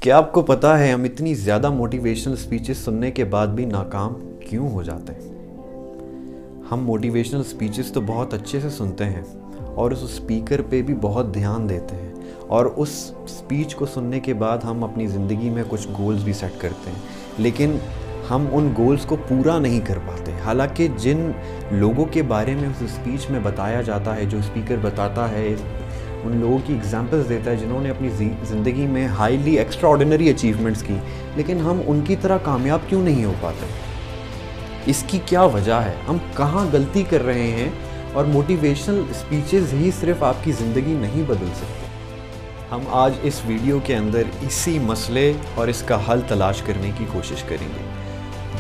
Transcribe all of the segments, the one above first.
क्या आपको पता है हम इतनी ज़्यादा मोटिवेशनल स्पीचेस सुनने के बाद भी नाकाम क्यों हो जाते हैं? हम मोटिवेशनल स्पीचेस तो बहुत अच्छे से सुनते हैं और उस स्पीकर पे भी बहुत ध्यान देते हैं और उस स्पीच को सुनने के बाद हम अपनी ज़िंदगी में कुछ गोल्स भी सेट करते हैं, लेकिन हम उन गोल्स को पूरा नहीं कर पाते। हालांकि जिन लोगों के बारे में उस स्पीच में बताया जाता है, जो स्पीकर बताता है, उन लोगों की एग्जांपल्स देता है जिन्होंने अपनी ज़िंदगी में हाईली एक्स्ट्रा ऑर्डिनरी अचीवमेंट्स की, लेकिन हम उनकी तरह कामयाब क्यों नहीं हो पाते? इसकी क्या वजह है? हम कहाँ गलती कर रहे हैं? और मोटिवेशनल स्पीचेस ही सिर्फ आपकी ज़िंदगी नहीं बदल सकते। हम आज इस वीडियो के अंदर इसी मसले और इसका हल तलाश करने की कोशिश करेंगे।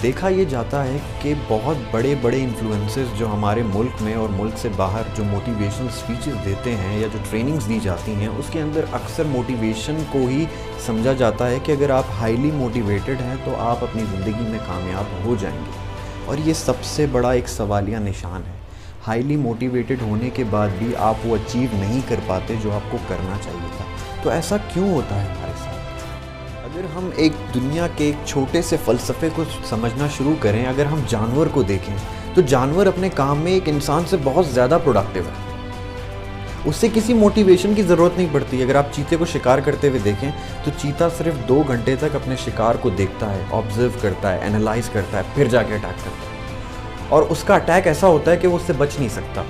देखा ये जाता है कि बहुत बड़े बड़े इन्फ्लुएंसर्स जो हमारे मुल्क में और मुल्क से बाहर जो मोटिवेशनल स्पीचेस देते हैं या जो ट्रेनिंग्स दी जाती हैं, उसके अंदर अक्सर मोटिवेशन को ही समझा जाता है कि अगर आप हाईली मोटिवेटेड हैं तो आप अपनी ज़िंदगी में कामयाब हो जाएंगे। और ये सबसे बड़ा एक सवालिया निशान है। हाईली मोटिवेटेड होने के बाद भी आप वो अचीव नहीं कर पाते जो आपको करना चाहिए था। तो ऐसा क्यों होता है हमारे साथ? अगर हम एक दुनिया के एक छोटे से फ़लसफ़े को समझना शुरू करें, अगर हम जानवर को देखें तो जानवर अपने काम में एक इंसान से बहुत ज़्यादा प्रोडक्टिव है। उससे किसी मोटिवेशन की ज़रूरत नहीं पड़ती। अगर आप चीते को शिकार करते हुए देखें तो चीता सिर्फ 2 घंटे तक अपने शिकार को देखता है, ऑब्जर्व करता है, एनालाइज करता है, फिर जाके अटैक करता है। और उसका अटैक ऐसा होता है कि वो उससे बच नहीं सकता।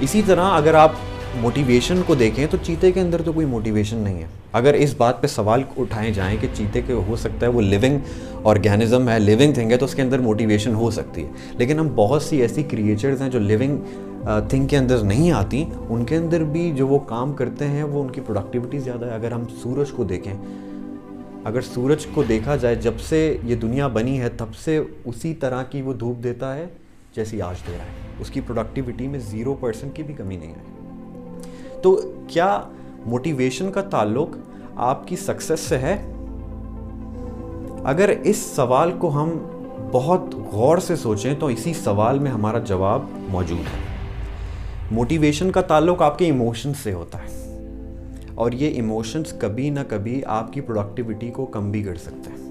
इसी तरह अगर आप मोटिवेशन को देखें तो चीते के अंदर तो कोई मोटिवेशन नहीं है। अगर इस बात पे सवाल उठाए जाएं कि चीते के हो सकता है वो लिविंग ऑर्गेनिज्म है, लिविंग थिंग है, तो उसके अंदर मोटिवेशन हो सकती है, लेकिन हम बहुत सी ऐसी क्रिएचर्स हैं जो लिविंग थिंग के अंदर नहीं आती, उनके अंदर भी जो वो काम करते हैं वो उनकी प्रोडक्टिविटी ज़्यादा है। अगर हम सूरज को देखें, अगर सूरज को देखा जाए, जब से ये दुनिया बनी है तब से उसी तरह की वो धूप देता है जैसी आज दे रहा है। उसकी प्रोडक्टिविटी में 0% की भी कमी नहीं आई। तो क्या मोटिवेशन का ताल्लुक आपकी सक्सेस से है? अगर इस सवाल को हम बहुत गौर से सोचें तो इसी सवाल में हमारा जवाब मौजूद है। मोटिवेशन का ताल्लुक आपके इमोशंस से होता है और ये इमोशंस कभी ना कभी आपकी प्रोडक्टिविटी को कम भी कर सकते हैं।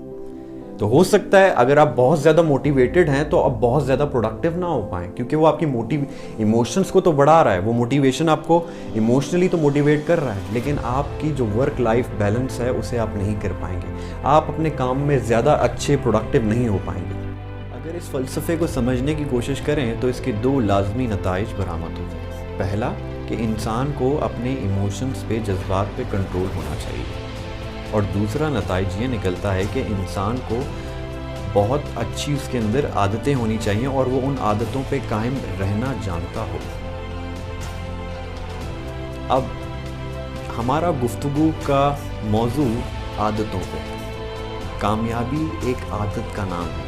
तो हो सकता है अगर आप बहुत ज़्यादा मोटिवेटेड हैं तो आप बहुत ज़्यादा प्रोडक्टिव ना हो पाएँ, क्योंकि वो आपकी इमोशंस को तो बढ़ा रहा है। वो मोटिवेशन आपको इमोशनली तो मोटिवेट कर रहा है, लेकिन आपकी जो वर्क लाइफ बैलेंस है उसे आप नहीं कर पाएंगे। आप अपने काम में ज़्यादा अच्छे प्रोडक्टिव नहीं हो पाएंगे। अगर इस फ़लसफ़े को समझने की कोशिश करें तो इसके 2 लाजमी नताइज बरामद होते हैं। पहला कि इंसान को अपने इमोशंस पे, जज्बात पे कंट्रोल होना चाहिए, और दूसरा नताइज ये निकलता है कि इंसान को बहुत अच्छी उसके अंदर आदतें होनी चाहिए और वो उन आदतों पे कायम रहना जानता हो। अब हमारा गुफ्तगू का मौजू आदतों पे। कामयाबी एक आदत का नाम है।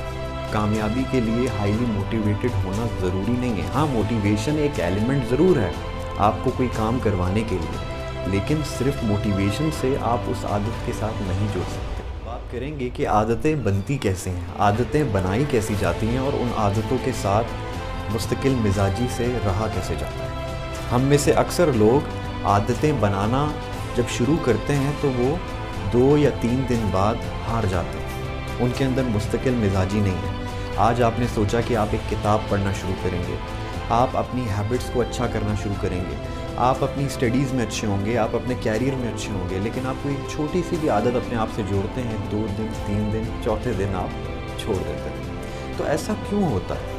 कामयाबी के लिए हाईली मोटिवेटेड होना ज़रूरी नहीं है। हाँ, मोटिवेशन एक एलिमेंट ज़रूर है आपको कोई काम करवाने के लिए, लेकिन सिर्फ मोटिवेशन से आप उस आदत के साथ नहीं जुड़ सकते। बात करेंगे कि आदतें बनती कैसे हैं, आदतें बनाई कैसी जाती हैं और उन आदतों के साथ मुस्तकिल मिजाजी से रहा कैसे जाता है। हम में से अक्सर लोग आदतें बनाना जब शुरू करते हैं तो वो 2 या 3 दिन बाद हार जाते हैं। उनके अंदर मुस्तकिल मिजाजी नहीं है। आज आपने सोचा कि आप एक किताब पढ़ना शुरू करेंगे, आप अपनी हैबिट्स को अच्छा करना शुरू करेंगे, आप अपनी स्टडीज़ में अच्छे होंगे, आप अपने कैरियर में अच्छे होंगे, लेकिन आप कोई छोटी सी भी आदत अपने आप से जोड़ते हैं, 2 दिन, 3 दिन, चौथे दिन आप छोड़ देते हैं। तो ऐसा क्यों होता है?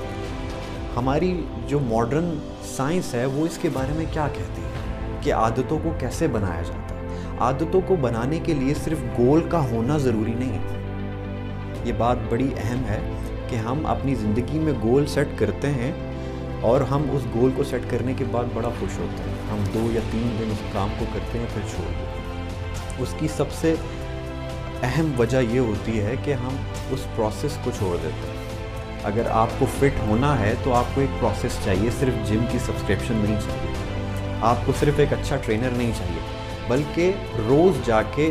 हमारी जो मॉडर्न साइंस है वो इसके बारे में क्या कहती है कि आदतों को कैसे बनाया जाता है। आदतों को बनाने के लिए सिर्फ गोल का होना ज़रूरी नहीं है। ये बात बड़ी अहम है कि हम अपनी ज़िंदगी में गोल सेट करते हैं और हम उस गोल को सेट करने के बाद बड़ा खुश होते हैं। हम 2 या 3 दिन उस काम को करते हैं, फिर छोड़ देते हैं। उसकी सबसे अहम वजह ये होती है कि हम उस प्रोसेस को छोड़ देते हैं। अगर आपको फिट होना है तो आपको एक प्रोसेस चाहिए। सिर्फ जिम की सब्सक्रिप्शन नहीं चाहिए, आपको सिर्फ एक अच्छा ट्रेनर नहीं चाहिए, बल्कि रोज़ जाके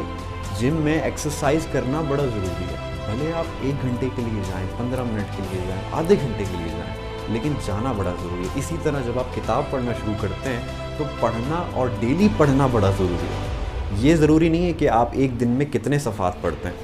जिम में एक्सरसाइज करना बड़ा ज़रूरी है। भले आप 1 घंटे के लिए जाएँ, 15 मिनट के लिए जाएँ, आधे घंटे के लिए जाएँ, लेकिन जाना बड़ा ज़रूरी है। इसी तरह जब आप किताब पढ़ना शुरू करते हैं तो पढ़ना और डेली पढ़ना बड़ा ज़रूरी है। ये ज़रूरी नहीं है कि आप एक दिन में कितने सफ़ात पढ़ते हैं,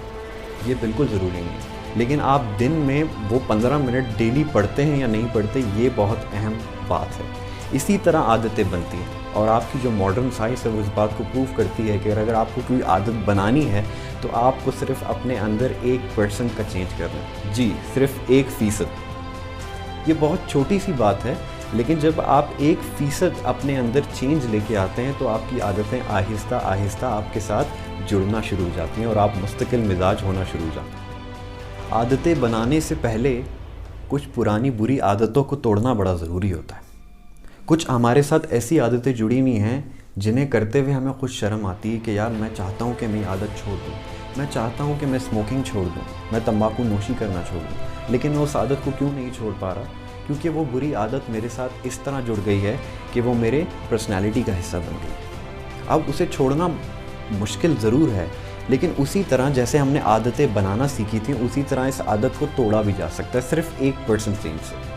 ये बिल्कुल ज़रूरी नहीं है, लेकिन आप दिन में वो 15 मिनट डेली पढ़ते हैं या नहीं पढ़ते, ये बहुत अहम बात है। इसी तरह आदतें बनती हैं, और आपकी जो मॉडर्न साइंस है वो इस बात को प्रूव करती है कि अगर आपको कोई आदत बनानी है तो आपको सिर्फ अपने अंदर 1% का चेंज करना है। जी, सिर्फ 1%। ये बहुत छोटी सी बात है, लेकिन जब आप 1% अपने अंदर चेंज लेके आते हैं तो आपकी आदतें आहिस्ता आहिस्ता आपके साथ जुड़ना शुरू हो जाती हैं और आप मुस्तकिल मिजाज होना शुरू हो जाते हैं। आदतें बनाने से पहले कुछ पुरानी बुरी आदतों को तोड़ना बड़ा ज़रूरी होता है। कुछ हमारे साथ ऐसी आदतें जुड़ी हुई हैं जिन्हें करते हुए हमें खुद शर्म आती है कि यार मैं चाहता हूँ कि मैं आदत छोड़ दूँ, मैं चाहता हूँ कि मैं स्मोकिंग छोड़ दूँ, मैं तंबाकू नोशी करना छोड़ दूँ, लेकिन मैं उस आदत को क्यों नहीं छोड़ पा रहा? क्योंकि वो बुरी आदत मेरे साथ इस तरह जुड़ गई है कि वो मेरे पर्सनैलिटी का हिस्सा बन गई। अब उसे छोड़ना मुश्किल ज़रूर है, लेकिन उसी तरह जैसे हमने आदतें बनाना सीखी थी, उसी तरह इस आदत को तोड़ा भी जा सकता है, सिर्फ 1% चेंज से।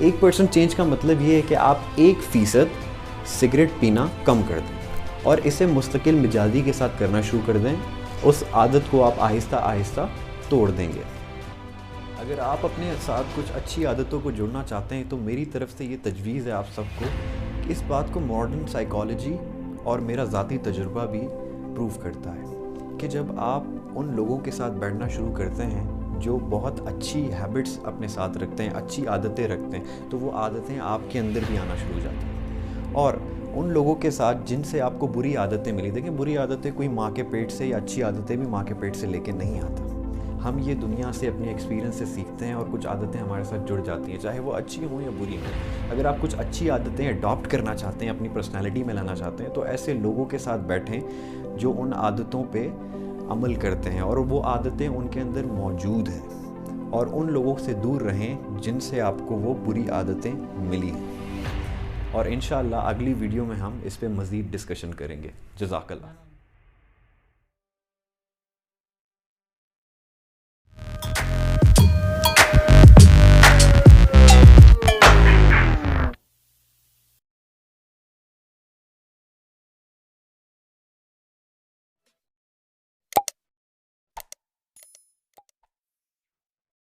1% चेंज का मतलब ये है कि आप 1% सिगरेट पीना कम कर दें और इसे मुस्तकिल मिजाजी के साथ करना शुरू कर दें। उस आदत को आप आहिस्ता आहिस्ता तोड़ देंगे। अगर आप अपने साथ कुछ अच्छी आदतों को जुड़ना चाहते हैं तो मेरी तरफ से ये तजवीज़ है आप सबको कि इस बात को मॉडर्न साइकोलॉजी और मेरा ज़ाती तजुर्बा भी प्रूव करता है कि जब आप उन लोगों के साथ बैठना शुरू करते हैं जो बहुत अच्छी हैबिट्स अपने साथ रखते हैं, अच्छी आदतें रखते हैं, तो वो आदतें आपके अंदर भी आना शुरू हो जाती हैं। और उन लोगों के साथ जिनसे आपको बुरी आदतें मिली, देखिए बुरी आदतें कोई माँ के पेट से या अच्छी आदतें भी माँ के पेट से लेके नहीं आता। हम ये दुनिया से अपने एक्सपीरियंस से सीखते हैं और कुछ आदतें हमारे साथ जुड़ जाती हैं, चाहे वो अच्छी हों या बुरी हों। अगर आप कुछ अच्छी आदतें अडॉप्ट करना चाहते हैं, अपनी पर्सनैलिटी में लाना चाहते हैं, तो ऐसे लोगों के साथ बैठें जो उन आदतों पे अमल करते हैं और वो आदतें उनके अंदर मौजूद हैं, और उन लोगों से दूर रहें जिनसे आपको वो बुरी आदतें मिली हैं। और इंशाअल्लाह अगली वीडियो में हम इस पे मज़ीद डिस्कशन करेंगे। जज़ाकल्लाह।